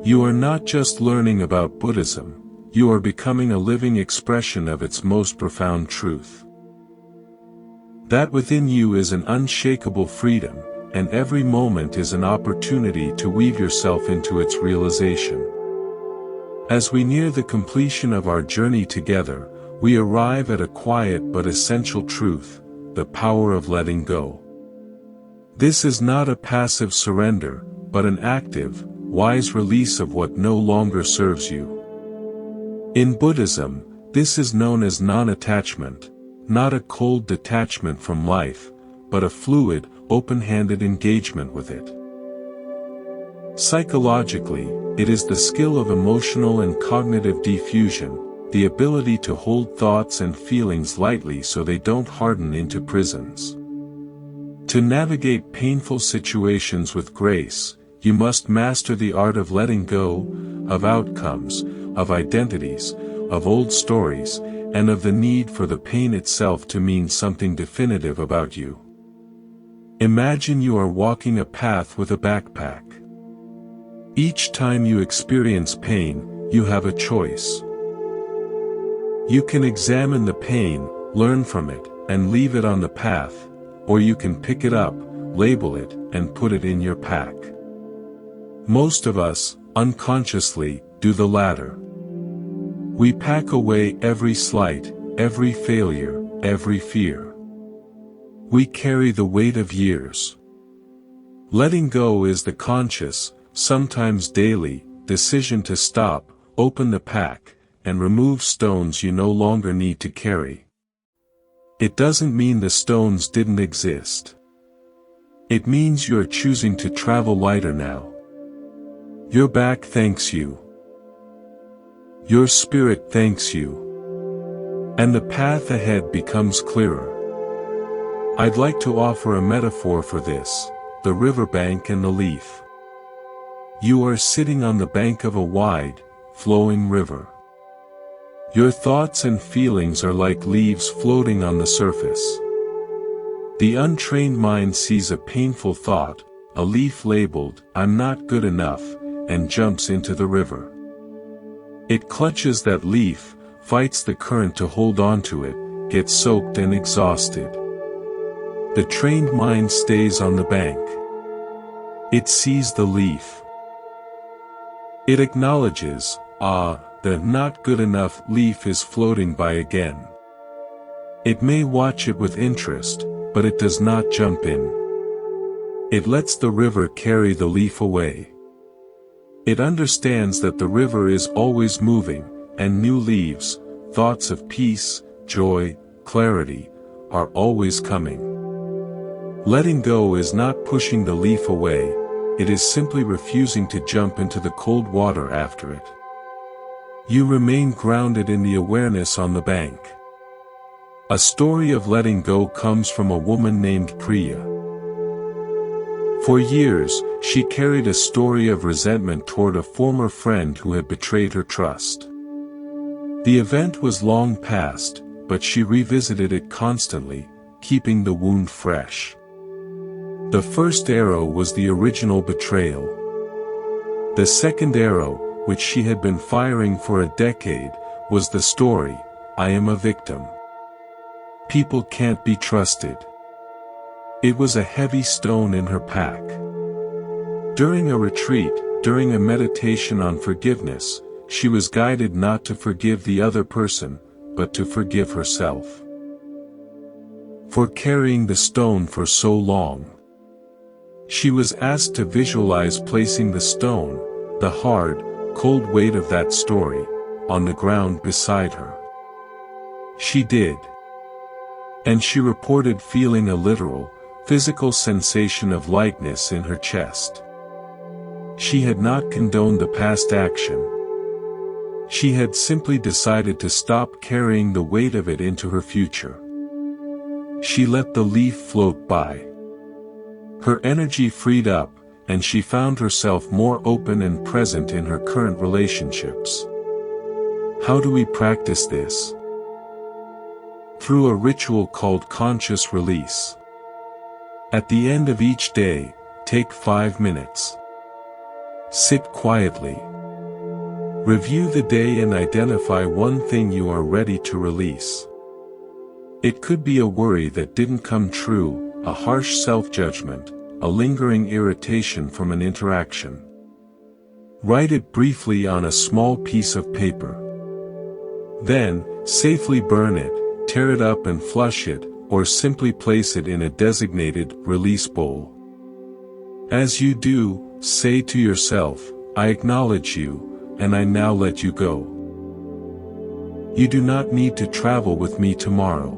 You are not just learning about Buddhism, you are becoming a living expression of its most profound truth. That within you is an unshakable freedom, and every moment is an opportunity to weave yourself into its realization. As we near the completion of our journey together, we arrive at a quiet but essential truth: the power of letting go. This is not a passive surrender, but an active, wise release of what no longer serves you. In Buddhism, this is known as non-attachment, not a cold detachment from life, but a fluid, open-handed engagement with it. Psychologically, it is the skill of emotional and cognitive diffusion, the ability to hold thoughts and feelings lightly so they don't harden into prisons. To navigate painful situations with grace, you must master the art of letting go, of outcomes, of identities, of old stories, and of the need for the pain itself to mean something definitive about you. Imagine you are walking a path with a backpack. Each time you experience pain, you have a choice. You can examine the pain, learn from it, and leave it on the path, or you can pick it up, label it, and put it in your pack. Most of us, unconsciously, do the latter. We pack away every slight, every failure, every fear. We carry the weight of years. Letting go is the conscious, sometimes daily, decision to stop, open the pack, and remove stones you no longer need to carry. It doesn't mean the stones didn't exist. It means you're choosing to travel lighter now. Your back thanks you. Your spirit thanks you. And the path ahead becomes clearer. I'd like to offer a metaphor for this, the riverbank and the leaf. You are sitting on the bank of a wide, flowing river. Your thoughts and feelings are like leaves floating on the surface. The untrained mind sees a painful thought, a leaf labeled, "I'm not good enough," and jumps into the river. It clutches that leaf, fights the current to hold on to it, gets soaked and exhausted. The trained mind stays on the bank. It sees the leaf. It acknowledges, the not good enough leaf is floating by again. It may watch it with interest, but it does not jump in. It lets the river carry the leaf away. It understands that the river is always moving, and new leaves, thoughts of peace, joy, clarity, are always coming. Letting go is not pushing the leaf away, it is simply refusing to jump into the cold water after it. You remain grounded in the awareness on the bank. A story of letting go comes from a woman named Priya. For years, she carried a story of resentment toward a former friend who had betrayed her trust. The event was long past, but she revisited it constantly, keeping the wound fresh. The first arrow was the original betrayal. The second arrow, which she had been firing for a decade, was the story, "I am a victim. People can't be trusted." It was a heavy stone in her pack. During a retreat, during a meditation on forgiveness, she was guided not to forgive the other person, but to forgive herself. For carrying the stone for so long. She was asked to visualize placing the stone, the hard, cold weight of that story, on the ground beside her. She did. And she reported feeling a literal, physical sensation of lightness in her chest. She had not condoned the past action. She had simply decided to stop carrying the weight of it into her future. She let the leaf float by. Her energy freed up, and she found herself more open and present in her current relationships. How do we practice this? Through a ritual called conscious release. At the end of each day, take 5 minutes. Sit quietly. Review the day and identify one thing you are ready to release. It could be a worry that didn't come true, a harsh self-judgment, a lingering irritation from an interaction. Write it briefly on a small piece of paper. Then, safely burn it, tear it up and flush it, or simply place it in a designated release bowl. As you do, say to yourself, "I acknowledge you, and I now let you go. You do not need to travel with me tomorrow."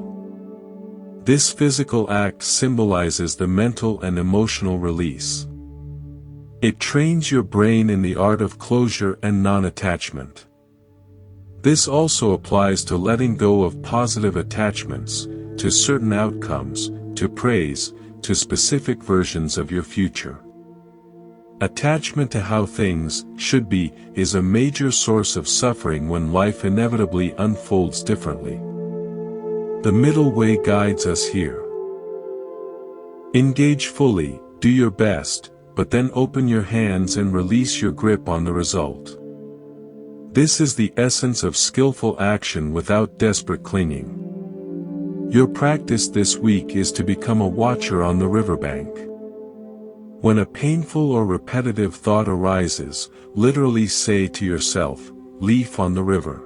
This physical act symbolizes the mental and emotional release. It trains your brain in the art of closure and non-attachment. This also applies to letting go of positive attachments, to certain outcomes, to praise, to specific versions of your future. Attachment to how things should be is a major source of suffering when life inevitably unfolds differently. The middle way guides us here. Engage fully, do your best, but then open your hands and release your grip on the result. This is the essence of skillful action without desperate clinging. Your practice this week is to become a watcher on the riverbank. When a painful or repetitive thought arises, literally say to yourself, "Leaf on the river."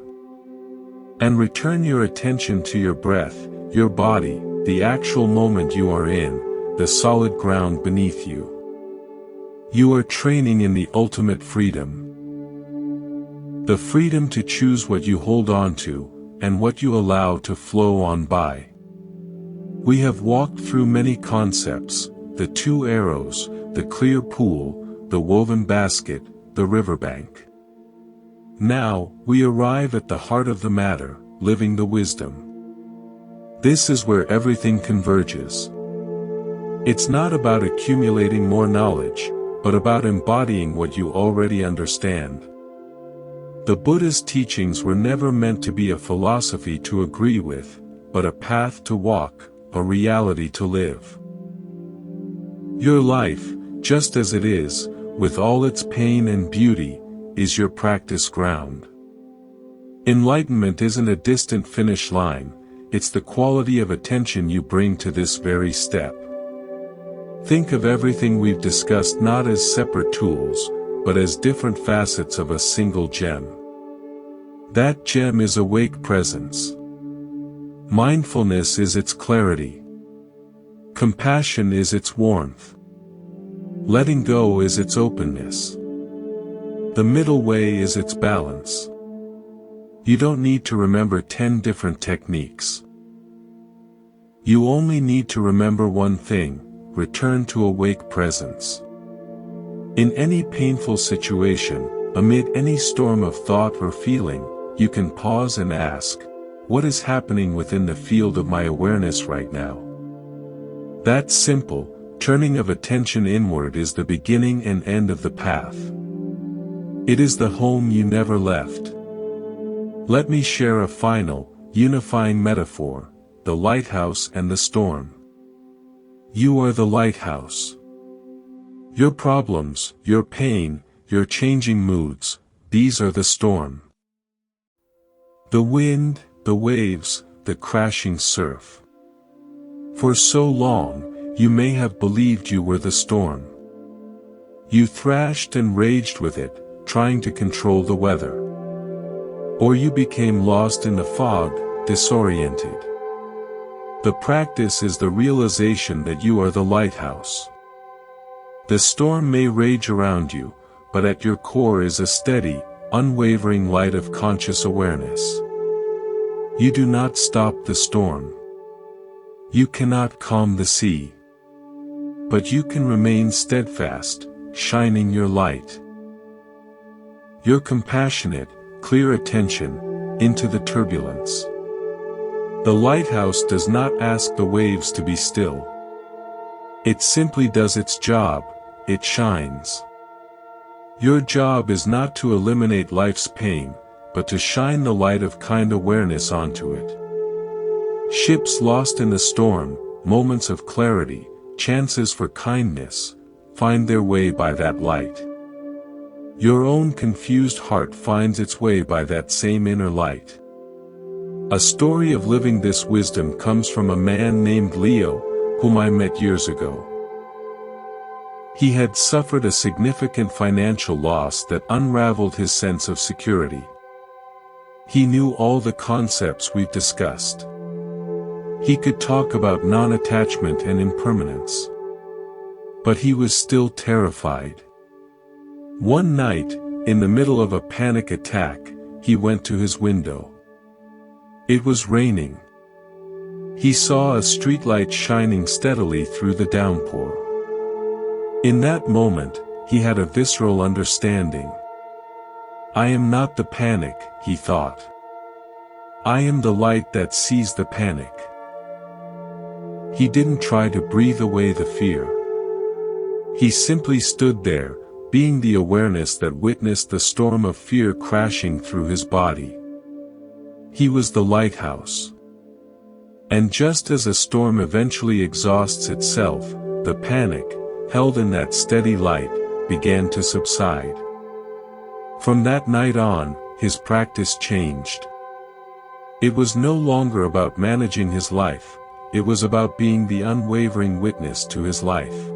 And return your attention to your breath, your body, the actual moment you are in, the solid ground beneath you. You are training in the ultimate freedom. The freedom to choose what you hold on to, and what you allow to flow on by. We have walked through many concepts: the two arrows, the clear pool, the woven basket, the riverbank. Now, we arrive at the heart of the matter, living the wisdom. This is where everything converges. It's not about accumulating more knowledge, but about embodying what you already understand. The Buddhist teachings were never meant to be a philosophy to agree with, but a path to walk, a reality to live. Your life, just as it is, with all its pain and beauty, is your practice ground. Enlightenment isn't a distant finish line, it's the quality of attention you bring to this very step. Think of everything we've discussed not as separate tools, but as different facets of a single gem. That gem is awake presence. Mindfulness is its clarity. Compassion is its warmth. Letting go is its openness. The middle way is its balance. You don't need to remember 10 different techniques. You only need to remember one thing: return to awake presence. In any painful situation, amid any storm of thought or feeling, you can pause and ask, what is happening within the field of my awareness right now? That simple turning of attention inward is the beginning and end of the path. It is the home you never left. Let me share a final, unifying metaphor: the lighthouse and the storm. You are the lighthouse. Your problems, your pain, your changing moods, these are the storm. The wind, the waves, the crashing surf. For so long, you may have believed you were the storm. You thrashed and raged with it, trying to control the weather. Or you became lost in the fog, disoriented. The practice is the realization that you are the lighthouse. The storm may rage around you, but at your core is a steady, unwavering light of conscious awareness. You do not stop the storm. You cannot calm the sea. But you can remain steadfast, shining your light. Your compassionate, clear attention into the turbulence. The lighthouse does not ask the waves to be still. It simply does its job, it shines. Your job is not to eliminate life's pain, but to shine the light of kind awareness onto it. Ships lost in the storm, moments of clarity, chances for kindness, find their way by that light. Your own confused heart finds its way by that same inner light. A story of living this wisdom comes from a man named Leo, whom I met years ago. He had suffered a significant financial loss that unraveled his sense of security. He knew all the concepts we've discussed. He could talk about non-attachment and impermanence. But he was still terrified. One night, in the middle of a panic attack, he went to his window. It was raining. He saw a streetlight shining steadily through the downpour. In that moment, he had a visceral understanding. I am not the panic, he thought. I am the light that sees the panic. He didn't try to breathe away the fear. He simply stood there, being the awareness that witnessed the storm of fear crashing through his body. He was the lighthouse. And just as a storm eventually exhausts itself, the panic, held in that steady light, began to subside. From that night on, his practice changed. It was no longer about managing his life, it was about being the unwavering witness to his life.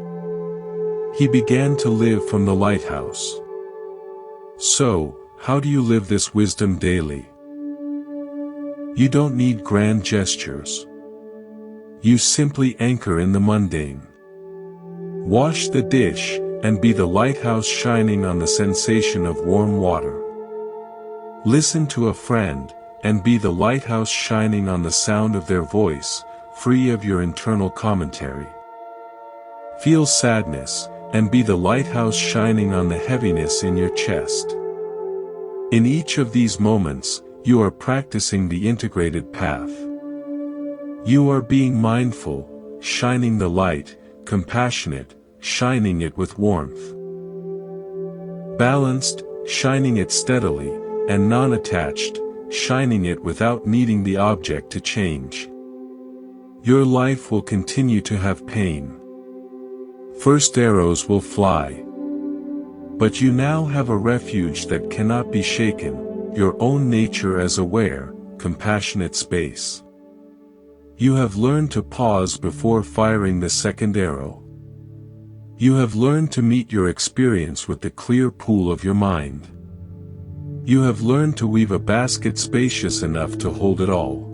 He began to live from the lighthouse. So, how do you live this wisdom daily? You don't need grand gestures. You simply anchor in the mundane. Wash the dish, and be the lighthouse shining on the sensation of warm water. Listen to a friend, and be the lighthouse shining on the sound of their voice, free of your internal commentary. Feel sadness, and be the lighthouse shining on the heaviness in your chest. In each of these moments, you are practicing the integrated path. You are being mindful, shining the light, compassionate, shining it with warmth. Balanced, shining it steadily, and non-attached, shining it without needing the object to change. Your life will continue to have pain. First arrows will fly. But you now have a refuge that cannot be shaken, your own nature as aware, compassionate space. You have learned to pause before firing the second arrow. You have learned to meet your experience with the clear pool of your mind. You have learned to weave a basket spacious enough to hold it all.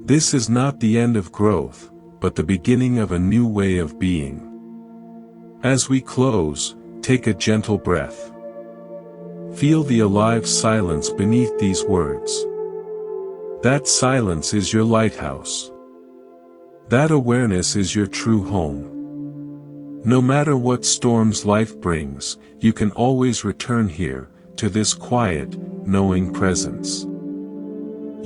This is not the end of growth, but the beginning of a new way of being. As we close, take a gentle breath. Feel the alive silence beneath these words. That silence is your lighthouse. That awareness is your true home. No matter what storms life brings, you can always return here, to this quiet, knowing presence.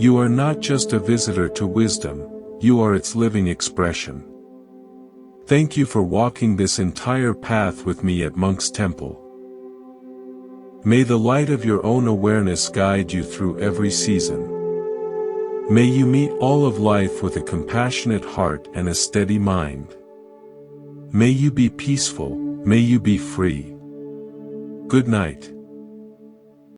You are not just a visitor to wisdom, you are its living expression. Thank you for walking this entire path with me at Monk's Temple. May the light of your own awareness guide you through every season. May you meet all of life with a compassionate heart and a steady mind. May you be peaceful, may you be free. Good night.